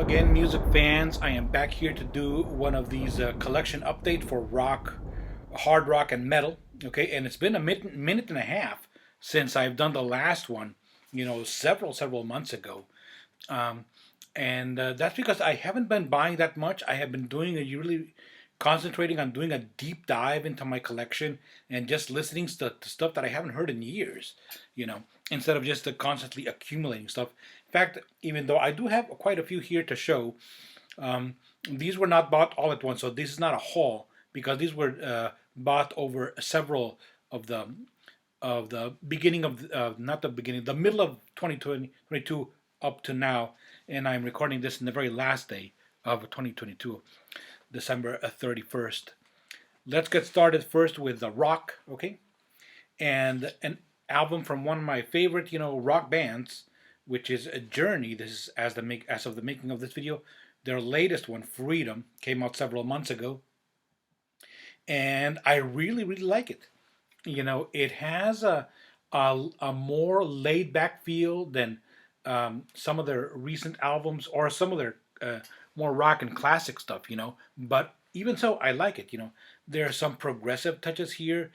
again, music fans. I am back here to do one of these collection update for rock, hard rock, and metal. Okay, and it's been a minute and a half since I've done the last one. Several months ago, um, and that's because I haven't been buying that much. I have been really concentrating on doing a deep dive into my collection and just listening to stuff that I haven't heard in years. Instead of just constantly accumulating stuff. In fact, even though I do have quite a few here to show, um, these were not bought all at once, so this is not a haul because these were bought over several of the beginning of not the beginning, the middle of 2022 up to now, and I'm recording this in the very last day of 2022, December 31st. Let's get started first with the rock, okay? And an album from one of my favorite, rock bands, which is a Journey. This is as of the making of this video. Their latest one, Freedom, came out several months ago, and I really, really like it. It has a more laid back feel than some of their recent albums or some of their more rock and classic stuff. But even so, I like it. There are some progressive touches here.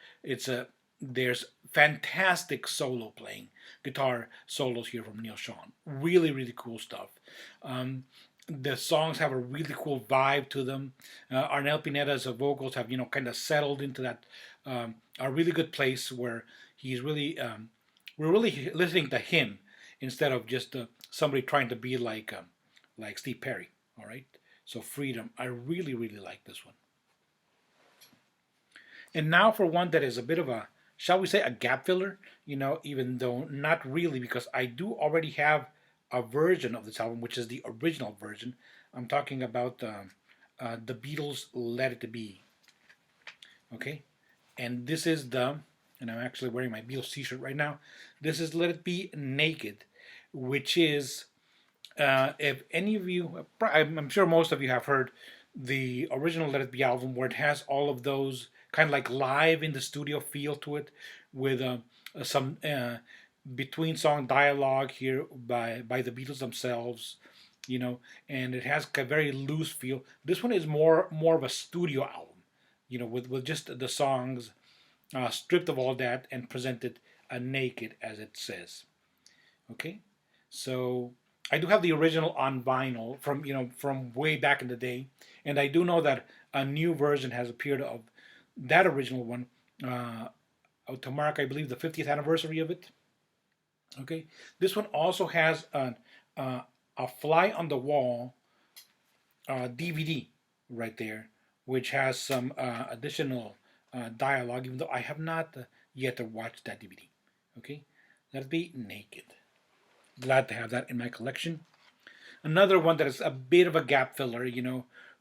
There's fantastic solo playing, guitar solos here from Neil Sean. Really, really cool stuff. The songs have a really cool vibe to them. Arnel Pineda's vocals have kind of settled into that a really good place where he's really we're really listening to him instead of just somebody trying to be like Steve Perry. All right. So Freedom, I really, really like this one. And now for one that is a bit of a, shall we say, a gap filler, even though not really, because I do already have a version of this album, which is the original version. I'm talking about the Beatles' Let It Be. Okay? And this is and I'm actually wearing my Beatles t-shirt right now. This is Let It Be Naked, which is, if any of you, I'm sure most of you have heard the original Let It Be album, where it has all of those kind of like live in the studio feel to it, with some between song dialogue here by the Beatles themselves, and it has a very loose feel. This one is more of a studio album, with just the songs stripped of all that and presented naked, as it says. Okay, so I do have the original on vinyl from way back in the day, and I do know that a new version has appeared of that original one to mark, I believe, the 50th anniversary of it. Okay, this one also has a Fly on the Wall DVD right there, which has some additional dialogue, even though I have not yet watched that DVD. Okay, Let It Be Naked. Glad to have that in my collection. Another one that is a bit of a gap filler,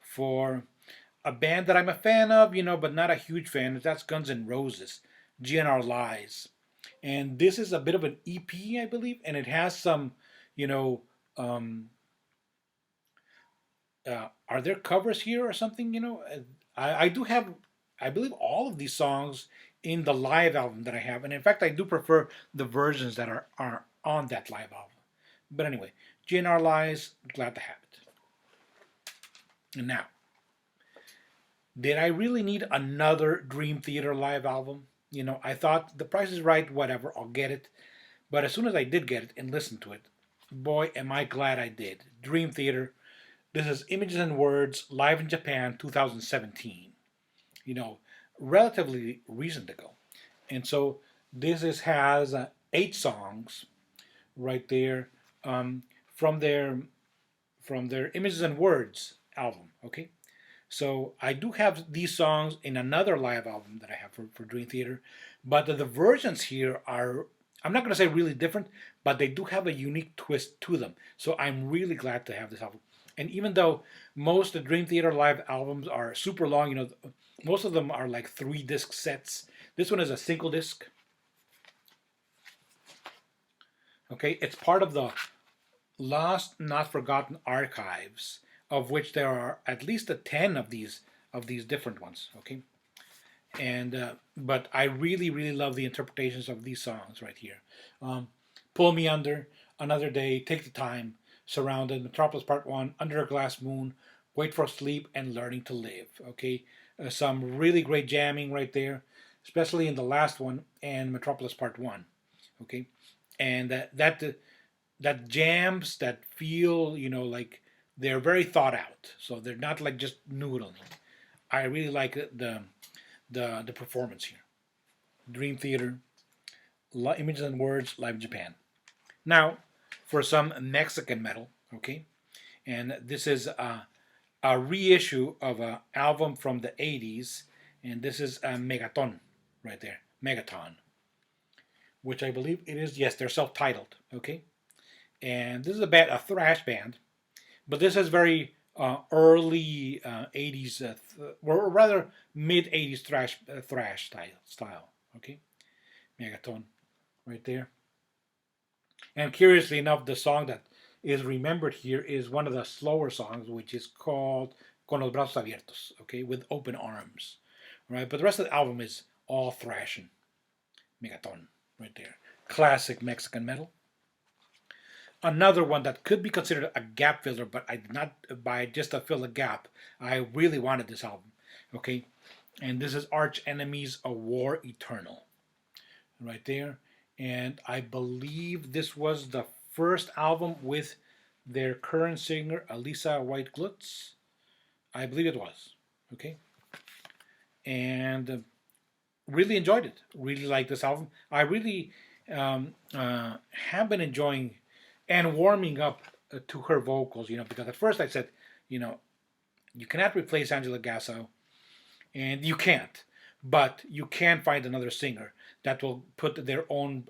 for a band that I'm a fan of, but not a huge fan. That's Guns N' Roses, GN'R Lies. And this is a bit of an EP, I believe, and it has some, are there covers here or something? I do have, I believe, all of these songs in the live album that I have, and in fact, I do prefer the versions that are on that live album. But anyway, GN'R Lies, glad to have it. And now, did I really need another Dream Theater live album? I thought the price is right, whatever, I'll get it. But as soon as I did get it and listened to it, boy, am I glad I did. Dream Theater. This is Images and Words, live in Japan, 2017. Relatively recent ago. And so has 8 songs right there from their Images and Words album. Okay, so I do have these songs in another live album that I have for Dream Theater, but the versions here are, I'm not going to say really different, but they do have a unique twist to them. So I'm really glad to have this album. And even though most of the Dream Theater live albums are super long, most of them are like 3-disc sets. This one is a single disc. Okay, it's part of the Lost Not Forgotten archives, of which there are at least 10 of these different ones. Okay, and but I really, really love the interpretations of these songs right here. Pull Me Under, Another Day, Take the Time, Surrounded, Metropolis Part 1, Under a Glass Moon, Wait for Sleep, and Learning to Live. Okay, some really great jamming right there, especially in the last one and Metropolis Part 1. Okay, and that jams that feel, like they're very thought out. So they're not like just noodling. I really like the performance here. Dream Theater, Images and Words, Live in Japan. Now, for some Mexican metal, okay, and this is a reissue of an album from the 80s, and this is Megaton, right there, Megaton, which I believe it is. Yes, they're self-titled, okay, and this is a thrash band, but this is very early 80s, or rather mid 80s thrash style, okay, Megaton, right there. And curiously enough, the song that is remembered here is one of the slower songs, which is called Con los brazos abiertos, okay, with open arms, right? But the rest of the album is all thrashing. Megaton, right there. Classic Mexican metal. Another one that could be considered a gap filler, but I did not buy it just to fill a gap. I really wanted this album, okay? And this is Arch Enemy's A War Eternal, right there. And I believe this was the first album with their current singer, Elisa White Glutz. I believe it was, okay? And really enjoyed it. Really liked this album. I really have been enjoying and warming up to her vocals, because at first I said, you cannot replace Angela Gasso, and you can't, but you can find another singer that will put their own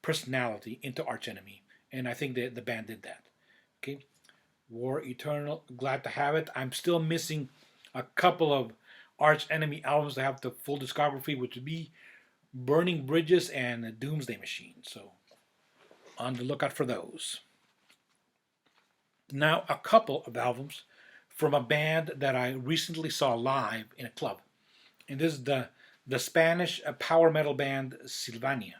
personality into Arch Enemy, and I think the band did that. Okay, War Eternal, glad to have it. I'm still missing a couple of Arch Enemy albums to have the full discography, which would be Burning Bridges and Doomsday Machine. So on the lookout for those. Now, a couple of albums from a band that I recently saw live in a club. And this is the Spanish power metal band Sylvania.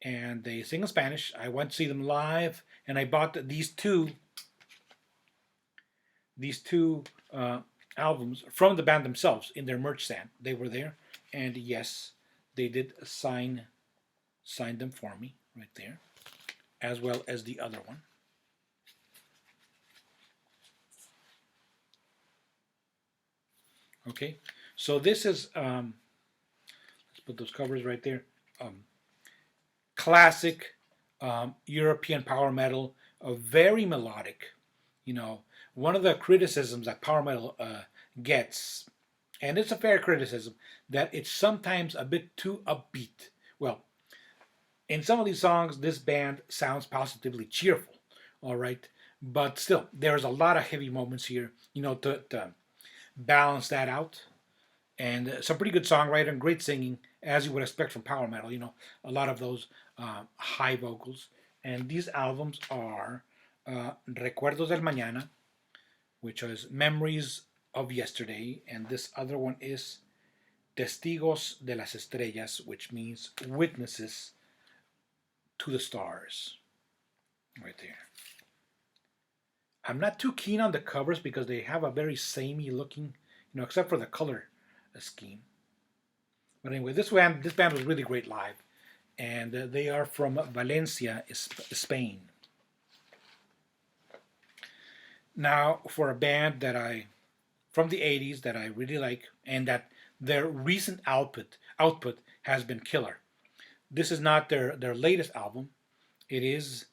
And they sing in Spanish. I went to see them live, and I bought these two albums from the band themselves in their merch stand. They were there, and yes, they did sign them for me right there, as well as the other one. Okay, so this is let's put those covers right there. Classic European power metal, very melodic. One of the criticisms that power metal gets, and it's a fair criticism, that it's sometimes a bit too upbeat. Well, in some of these songs, this band sounds positively cheerful, all right? But still, there's a lot of heavy moments here, to balance that out. And some pretty good songwriting and great singing, as you would expect from power metal, a lot of those high vocals. And these albums are Recuerdos del Mañana, which is Memories of Yesterday, and this other one is Testigos de las Estrellas, which means Witnesses to the Stars, right there. I'm not too keen on the covers because they have a very samey looking, except for the color scheme. But anyway, this band was really great live, and they are from Valencia, Spain. Now, for a band from the 80s that I really like, and that their recent output has been killer. This is not their latest album. It is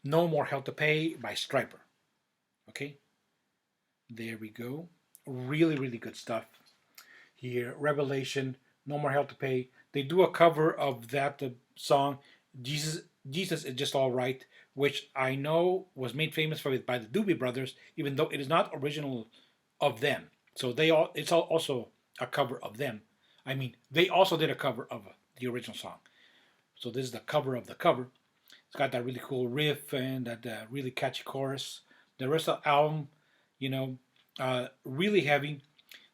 No More Hell to Pay by Stryper. Okay, there we go. Really, really good stuff here. Revelation, No More Hell to Pay. They do a cover of that song, Jesus is Just All Right, which I know was made famous by the Doobie Brothers, even though it is not original of them. So it's also a cover of them. I mean, they also did a cover of the original song. So this is the cover of the cover. It's got that really cool riff and that really catchy chorus. The rest of the album, really heavy.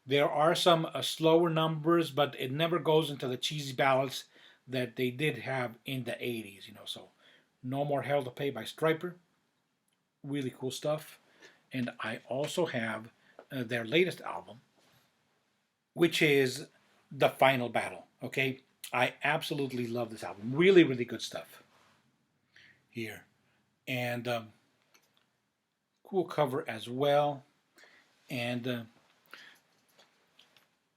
There are some slower numbers, but it never goes into the cheesy ballads that they did have in the 80s, So No More Hell to Pay by Stryper. Really cool stuff. And I also have their latest album, which is The Final Battle. Okay, I absolutely love this album. Really, really good stuff here. And cool cover as well. And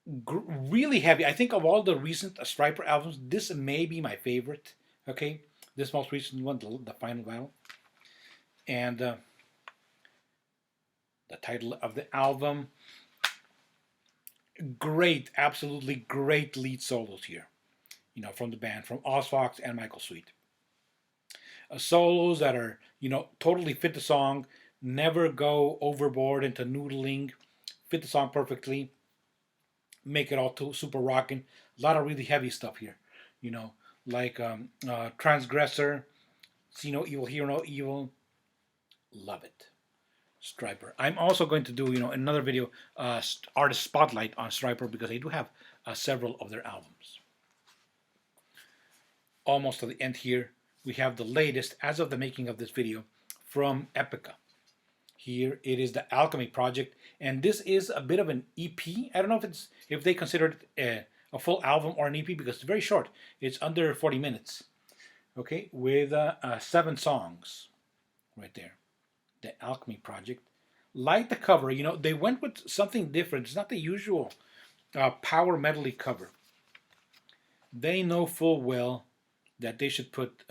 really heavy. I think of all the recent Stryper albums, this may be my favorite. Okay, this most recent one, the Final Battle. And the title of the album. Great, absolutely great lead solos here. You know, from the band, from Oz Fox and Michael Sweet. Solos that are, you know, totally fit the song, never go overboard into noodling, fit the song perfectly, make it all too super rocking. A lot of really heavy stuff here, you know, like Transgressor, See No Evil, Hear No Evil. Love it. Stryper. I'm also going to do, you know, another video, artist spotlight on Stryper, because I do have several of their albums. Almost to the end here, we have the latest, as of the making of this video, from EPICA. Here it is the Alchemy project, and this is a bit of an EP. I don't know if they consider it a full album or an EP, because it's very short. It's under 40 minutes. Okay, with 7 songs, right there. The Alchemy project. Like the cover, you know, they went with something different. It's not the usual power medley cover. They know full well that they should put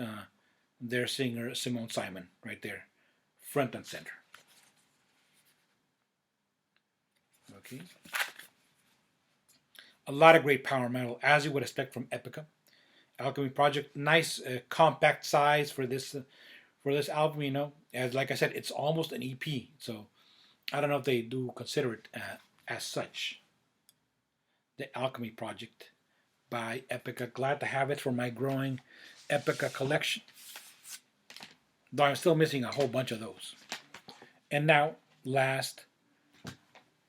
their singer Simone Simon right there, front and center. Okay. A lot of great power metal, as you would expect from EPICA. Alchemy project, nice compact size for this album. You know, as like I said, it's almost an EP, so I don't know if they do consider it as such. The Alchemy project by EPICA. Glad to have it for my growing EPICA collection. Though I'm still missing a whole bunch of those. And now, last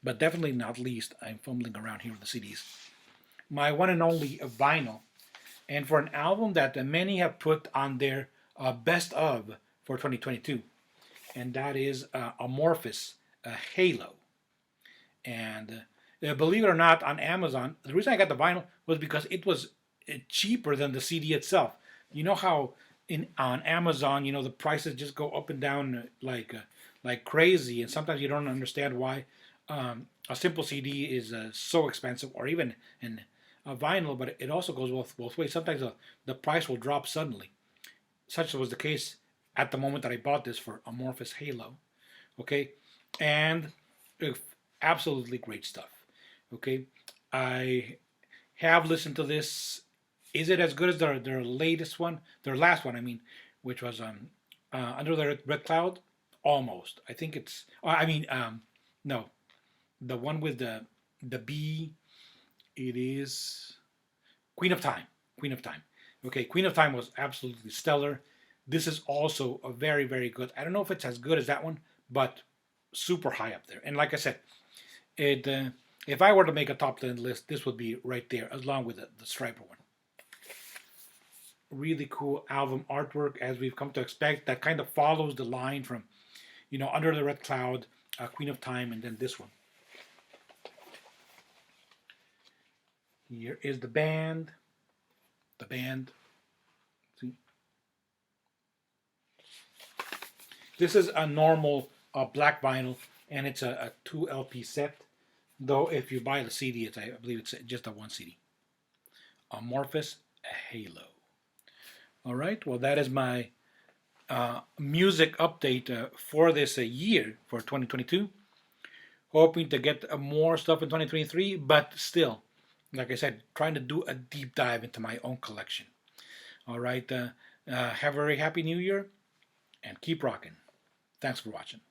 but definitely not least, I'm fumbling around here with the CDs. My one and only vinyl. And for an album that many have put on their best of for 2022. And that is Amorphis, Halo. And believe it or not, on Amazon, the reason I got the vinyl was because it was cheaper than the CD itself. You know how on Amazon, you know, the prices just go up and down like crazy, and sometimes you don't understand why a simple CD is so expensive, or even a vinyl. But it also goes both ways. Sometimes the price will drop suddenly. Such was the case at the moment that I bought this for Amorphis Halo. Okay, and absolutely great stuff. Okay, I have listened to this. Is it as good as their latest one? Their last one, I mean, which was Under the Red Cloud? Almost. I think it's. No, the one with the bee. It is Queen of Time. Queen of Time. Okay, Queen of Time was absolutely stellar. This is also a very, very good. I don't know if it's as good as that one, but super high up there. And like I said, it if I were to make a top 10 list, this would be right there, along with the Stryper one. Really cool album artwork, as we've come to expect, that kind of follows the line from, you know, Under the Red Cloud, Queen of Time, and then this one. Here is the band. The band. See? This is a normal black vinyl, and it's a 2 LP set. Though if you buy the CD, I believe it's just a 1 CD. Amorphis Halo. All right. Well, that is my music update for this year, for 2022. Hoping to get more stuff in 2023, but still, like I said, trying to do a deep dive into my own collection. All right. Have a very happy new year, and keep rocking. Thanks for watching.